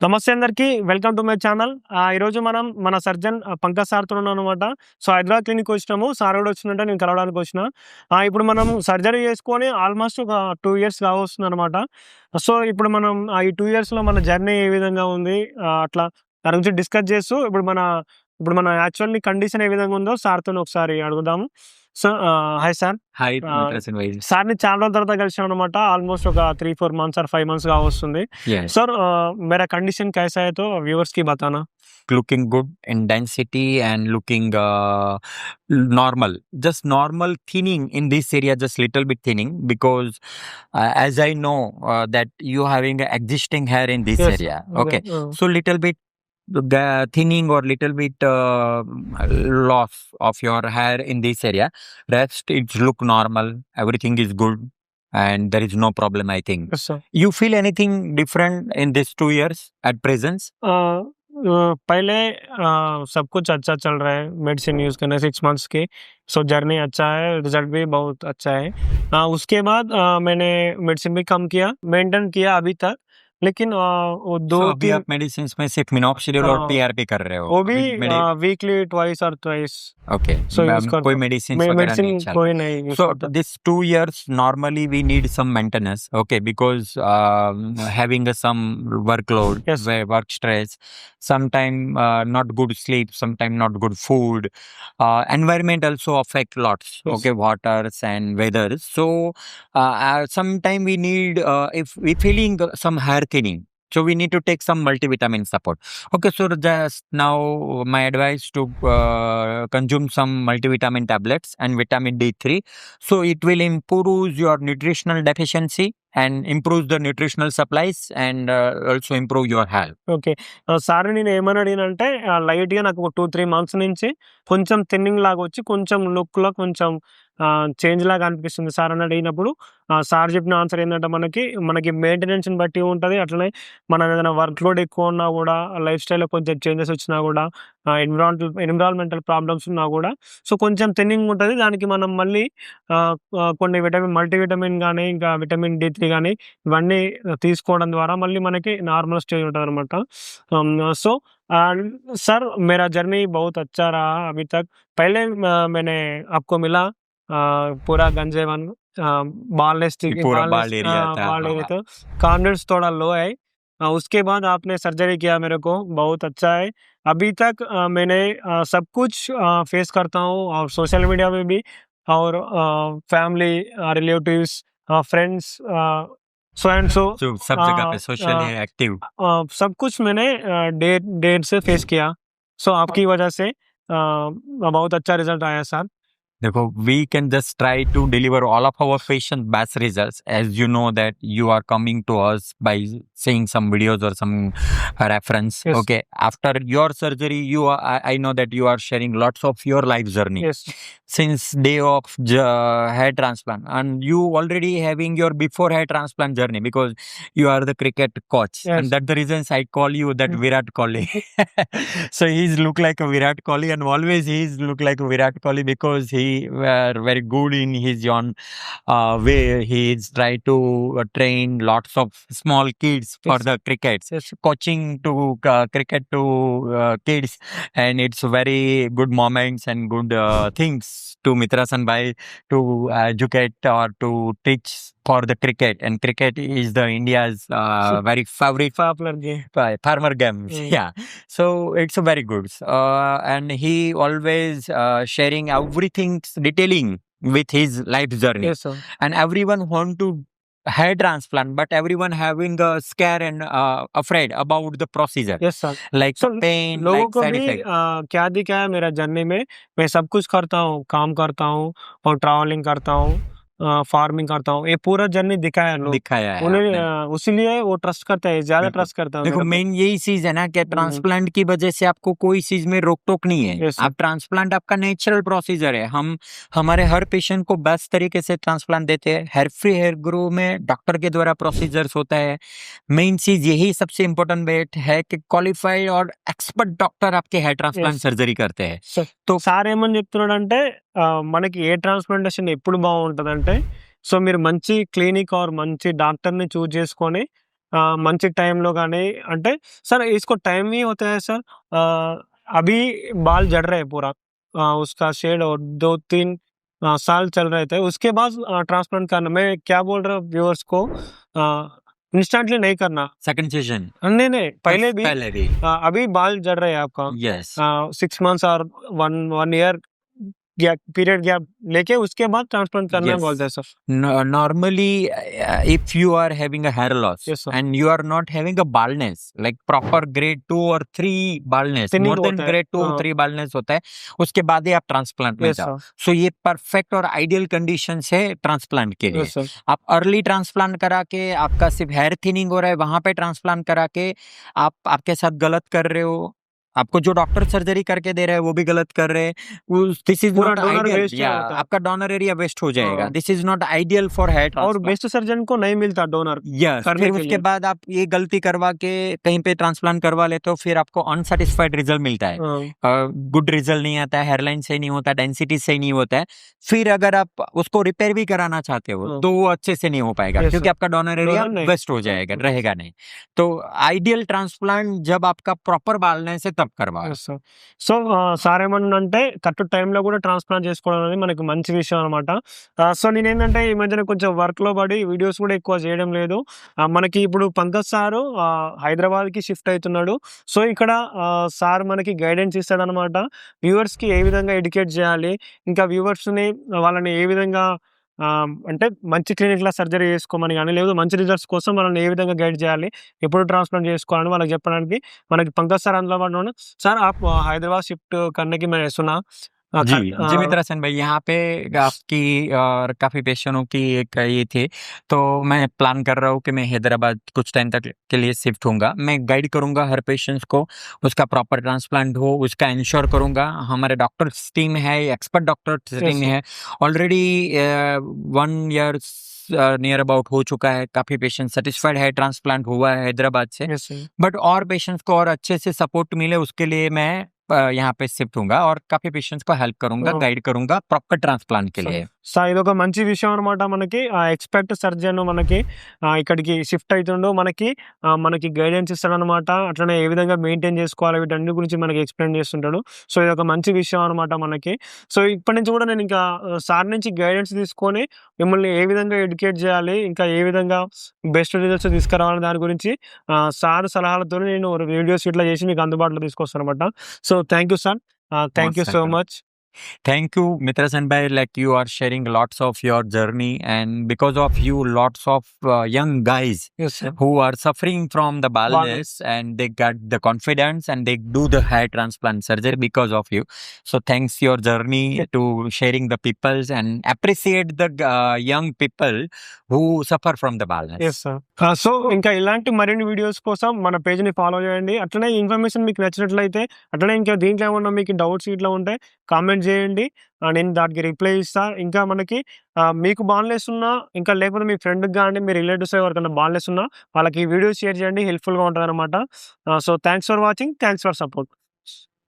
నమస్తే అందరికి. Welcome to my channel. ఈరోజు మనం మన సర్జన్ పంకజ్ సార్‌తో ఉన్నామనమాట. సో, హైదరాబాద్ క్లినిక్‌కి వచ్చినాము. సార్ కూడా వచ్చిండంటే నేను కలవడానికి వచ్చిన. ఇప్పుడు మనం సర్జరీ చేసుకొని ఆల్మోస్ట్ ఒక 2 ఇయర్స్ కావస్తుందనమాట. సో, ఇప్పుడు మనం ఈ 2 ఇయర్స్‌లో మన జర్నీ ఏ విధంగా ఉంది, అట్లా దాని గురించి డిస్కస్ చేస్తూ ఇప్పుడు మన యాక్చువల్లీ కండిషన్ ఏ విధంగా ఉందో సార్‌తోని ఒకసారి అడుగుదాము. So, hi sir. హాయ్ ఆహ్, మిత్రసేన్ భాई। సార్‌ని చాలా రోజుల తర్వాత కలిసామనమాట. ఆల్మోస్ట్ ఒక 3, 4 మంత్స్ ఆర్ 5 మంత్స్ కావస్తుంది. यस, सर, मेरा कंडीशन कैसा है तो व्यूअर्स की बताना। looking good in density and looking normal, just normal thinning in this area, just little bit thinning because as I know that you having a existing hair in this Yes. area, Okay. okay, so little bit the thinning or little bit loss of your hair in this area. Rest it look normal, everything is good and there is no problem, I think. Yes, sir. You feel anything different in these 2 years at present? पहले सब कुछ अच्छा चल रहा है, medicine use करने 6 months की। सो journey अच्छा है, रिज़ल्ट भी बहुत अच्छा है। उसके बाद मैंने मेडिसिन भी कम किया, मेंटेन किया अभी तक। लेकिन वो So 2-3 अभी आप मेडिसिन में सिर्फ मिनॉक्सिडिल और पीआरपी कर रहे हो? वो भी अभी वीकली ट्वाइस और ट्वाइस। okay, सो यूज़ करता कोई हूँ। मेडिसिन वगैरह मेडिसिन नहीं चल कोई रहा? नहीं यूज़ So करता। this 2 years normally we need some maintenance, okay, because having some workload, Yes. work stress, sometime not good sleep, sometime not good food, environment also affect lots, Yes. okay, waters and weathers. So sometime we need if we feeling some hair thinning, so we need to take some multivitamin support. Okay, so just now my advice to consume some multivitamin tablets and vitamin D3. So it will improve your nutritional deficiency and improve the nutritional supplies and also improve your health. Okay. Sir నేను ఏమని అడిగానంటే లైట్‌గా నాకు ఒక 2, 3 months నుంచి కొంచెం thinning లాగొచ్చి కొంచెం లుక్‌లో కొంచెం చేంజ్ లాగా అనిపిస్తుంది సార్ అని అడిగినప్పుడు సార్ చెప్పిన ఆన్సర్ ఏందంటే మనకి మెయింటెనెన్స్‌ని బట్టి ఉంటది. అట్లనే మనం ఏదైనా వర్క్ లోడ్ ఎక్కువ ఉన్నా గూడా, లైఫ్ స్టైల్‌లో కొంచెం చేంజెస్ వచ్చినా గూడా, ఎన్విరాన్మెంటల్ ప్రాబ్లమ్స్ ఉన్నా గూడా సో కొంచెం థిన్నింగ్ ఉంటది. దానికి మనం మళ్ళీ ఆహ్, ఆహ్, కొన్ని మల్టీవిటమిన్ గాని, ఇంకా విటమిన్ డి3 గాని ఇవన్నీ తీసుకోవడం ద్వారా మళ్ళీ మనకి నార్మల్ స్టేజ్ ఉంటదనమాట। सो सर, मेरा जर्नी बहुत अच्छा रहा अभी तक। पहले मैंने आपको मिला पूरा गंजेवन, बालनेस थी, ये पूरा बाल एरिया था, बाल हाँ एरिया हाँ। था, कॉन्फिडेंस थोड़ा लो है। उसके बाद आपने सर्जरी किया मेरे को, बहुत अच्छा है। अभी तक मैंने सब कुछ फेस करता हूँ और सोशल मीडिया में भी और family, relatives, friends, so and so So सब जगह पे सोशली एक्टिव। सब कुछ मैंने डेट डेट से फेस किया। सो आपकी वजह से बहुत अच्छा रिजल्ट आया सर। देखो, we can just try to deliver all of our patient best results, as you know that you are coming to us by seeing some videos or some reference. Yes. Okay, after your surgery, I know that you are sharing lots of your life journey Yes. since day of hair transplant, and you already having your before hair transplant journey because you are the cricket coach, Yes. and that the reasons I call you that Virat Kohli. So he's look like a Virat Kohli, and always he's look like a Virat Kohli because he were very good in his own way. He's try to train lots of small kids for Yes. the crickets, Yes. coaching to cricket to kids, and it's very good moments and good things to Mitrasan Bhai to educate or to teach for the cricket. And cricket is the India's very favorite Popular game. farmer games. Mm. Yeah, so it's a very good. And he always sharing everything detailing with his life journey. Yes sir. And everyone want to hair transplant, but everyone having a scare and afraid about the procedure, Yes sir. like So pain, लोगों like को side भी effect. क्या दिखा है मेरा journey में, मैं सब कुछ करता हूँ, काम करता हूँ और ट्रैवलिंग करता हूँ, फार्मिंग करता हूँ, ये पूरा जर्नी दिखाया है लोग। दिखाया है उन्हें आपने। इसीलिए वो ट्रस्ट करते हैं, ज़्यादा बिल्कुल। ट्रस्ट करता है देखो, मेरे को। मेन यही चीज है ना कि ट्रांसप्लांट की वजह से आपको कोई चीज में रोक टोक नहीं है। Yes, sir. आप ट्रांसप्लांट आपका नेचुरल प्रोसीजर है। हम हमारे हर पेशेंट को बेस्ट तरीके से ट्रांसप्लांट देते हैं। हेयर फ्री हेयर ग्रो में डॉक्टर के द्वारा प्रोसीजर्स होता है। मेन चीज यही सबसे इम्पोर्टेंट बेट है कि क्वालिफाइड और एक्सपर्ट डॉक्टर आपके हेयर ट्रांसप्लांट Yes. सर्जरी करते हैं। సో సార్ ఏమని చెప్తున్నాడంటే మనకి ఏ ట్రాన్స్‌ప్లాంటేషన్ ఎప్పుడు బావుంటదంటే, సో మీరు మంచి క్లినిక్ ఆర్ మంచి డాక్టర్‌ని చూజ్ చేసుకొని మంచి టైంలో గానీ అంటే सर इसको टाइम ही होता है सर अभी बाल झड़ रहे हैं पूरा उसका शेड और 2-3 साल चल रहे थे। उसके बाद ट्रांसप्लांट करना मैं क्या बोल रहा हूँ व्यूअर्स को इंस्टेंटली नहीं करना। सेकंड सेशन नहीं, पहले भी पहले भी अभी बाल झड़ रहे हैं आपका यस 6 मंथ्स और 1 ईयर पीरियड गैप लेके उसके बाद ट्रांसप्लांट करना Yes. बोलते हैं sir. Normally if you are having a hair loss Yes, sir. and you are not having a baldness like proper grade 2 or 3 baldness Thinning more than होता है, grade 2 हाँ। 3 baldness होता है उसके बाद ही आप ट्रांसप्लांट में यस जाओ। सर, सो ये परफेक्ट और आइडियल कंडीशन है ट्रांसप्लांट के लिए। यस सर, आप अर्ली ट्रांसप्लांट करा के आपका सिर्फ हेयर थिनिंग हो रहा है वहां पे ट्रांसप्लांट करा के आप आपके साथ गलत कर रहे हो। आपको जो डॉक्टर सर्जरी करके दे रहे हैं वो भी गलत कर रहे हैं। दिस इज पूरा नॉट डोनर आइडियल वेस्ट या होता है। आपका डोनर एरिया वेस्ट हो जाएगा। हाँ। This is not ideal for hair और ट्रांसप्लांट। बेस्ट सर्जन को नहीं मिलता डोनर यस करने फिर के उसके लिए। बाद आप ये गलती करवा के कहीं पे ट्रांसप्लांट करवा लेते हो फिर आपको अनसेटिस्फाइड रिजल्ट मिलता है। हाँ, गुड रिजल्ट नहीं आता है, हेयरलाइन सही नहीं होता, डेंसिटी सही नहीं होता है। फिर अगर आप उसको रिपेयर भी कराना चाहते हो हाँ। तो वो अच्छे से नहीं हो पाएगा Yes, क्योंकि sir. आपका डोनर एरिया Donor नहीं। वेस्ट हो जाएगा, रहेगा नहीं। तो आइडियल ट्रांसप्लांट जब आपका प्रॉपर बालनेस है तब करवाओ। Yes sir. సో, సార్ ఏమన్నాడంటే కరెక్ట్ టైంలో కూడా ట్రాన్స్‌ప్లాంట్ చేసుకోవడం అనేది మనకి మంచి విషయం అనమాట. సో, నేనేంటంటే ఈ మధ్యన కొంచెం వర్క్‌లో పడి వీడియోస్ కూడా ఎక్కువ చేయడం లేదు. మనకి ఇప్పుడు పంకజ్ సారు హైదరాబాద్‌కి షిఫ్ట్ అయితున్నాడు. సో, ఇక్కడ సార్ మనకి గైడెన్స్ ఇస్తాడనమాట. వ్యూవర్స్‌కి ఏ విధంగా ఎడ్యుకేట్ చేయాలి, ఇంకా వ్యూవర్స్‌ని వాళ్ళని ఏ విధంగా అంటే మంచి క్లినిక్‌లో సర్జరీ చేసుకోమని గాని, లేదా మంచి రిజల్ట్స్ కోసం వాళ్ళని ఏ విధంగా గైడ్ చేయాలి, ఎప్పుడు ట్రాన్స్‌ప్లాంట్ చేసుకోవాలని వాళ్ళకి చెప్పడానికి మనకి पंकज सर అందుబాటులో ఉన్నారు। सर आप हैदराबाद शिफ्ट करने की मैंने सुना जी, जी मित्र हसन भाई यहाँ पे आपकी और काफ़ी पेशेंटों की एक ये थी, तो मैं प्लान कर रहा हूँ कि मैं हैदराबाद कुछ टाइम तक के लिए शिफ्ट होऊँगा। मैं गाइड करूँगा हर पेशेंट्स को, उसका प्रॉपर ट्रांसप्लांट हो, उसका इंश्योर करूँगा। हमारे डॉक्टर्स टीम है, expert doctors Yes, team sir. है। ऑलरेडी 1 ईयर नियर अबाउट हो चुका है। काफ़ी पेशेंट सेटिस्फाइड है, ट्रांसप्लांट हुआ है हैदराबाद से। Yes sir. बट और पेशेंट्स को और अच्छे से सपोर्ट मिले उसके लिए मैं यहाँ पे शिफ्ट होऊँगा और काफ़ी पेशेंट्स को हेल्प करूँगा, ఓహ్! गाइड करूँगा प्रॉपर ट्रांसप्लांट के लिए। ఇదొక మంచి విషయం అనమాట. మనకి ఎక్స్‌పర్ట్ సర్జన్ మనకి ఇక్కడికి షిఫ్ట్ అయితుండు. మనకి గైడెన్స్ ఇస్తాడనమాట. అట్లనే ఏ విధంగా మెయింటైన్ చేసుకోవాలి వీటన్నిటి గురించి మనకి ఎక్స్‌ప్లెయిన్ చేస్తుంటాడు. సో, ఇదొక మంచి విషయం అనమాట మనకి. సో, ఇప్పటి నుంచి కూడా నేను ఇంకా సార్ నుంచి గైడెన్స్ తీసుకొని మిమ్మల్ని ఏ విధంగా ఎడ్యుకేట్ చేయాలి, ఇంకా ఏ విధంగా బెస్ట్ రిజల్ట్స్ తీసుకురావాలని దాని గురించి సార్ సలహాలతోని నేను వీడియోస్ ఇట్లా చేసి మీకు అందుబాటులో తీసుకొస్తాననమాట. So, thank you sir. Thank Most you so welcome. Much. Thank you, Mitra Sanbhai. Like you are sharing lots of your journey, and because of you, lots of young guys yes sir. who are suffering from the baldness and they got the confidence and they do the hair transplant surgery because of you. So thanks your journey to sharing the peoples and appreciate the young people who suffer from the baldness. Yes sir. So, ఇంకా ఇలాంటి మరిన్ని videos కోసం మన పేజ్‌ని follow చేయండి. అట్లనే ఈ information మీకు నచ్చినట్లయితే, అట్లనే ఇంకా దీంట్లో ఏమన్నా మీకు డౌట్స్ ఇట్లా ఉంటే కామెంట్ చేయండి. నేను దానికి రిప్లై ఇస్తా. ఇంకా మనకి మీకు బాల్‌నెస్ ఉన్నా, ఇంకా లేకపోతే మీ ఫ్రెండ్‌కి గాని, మీ రిలేటివ్స్ ఎవరికైనా బాల్‌నెస్ ఉన్నా వాళ్ళకి ఈ వీడియో షేర్ చేయండి. హెల్ప్‌ఫుల్‌గా ఉంటదనమాట. So, thanks for watching. Thanks for support.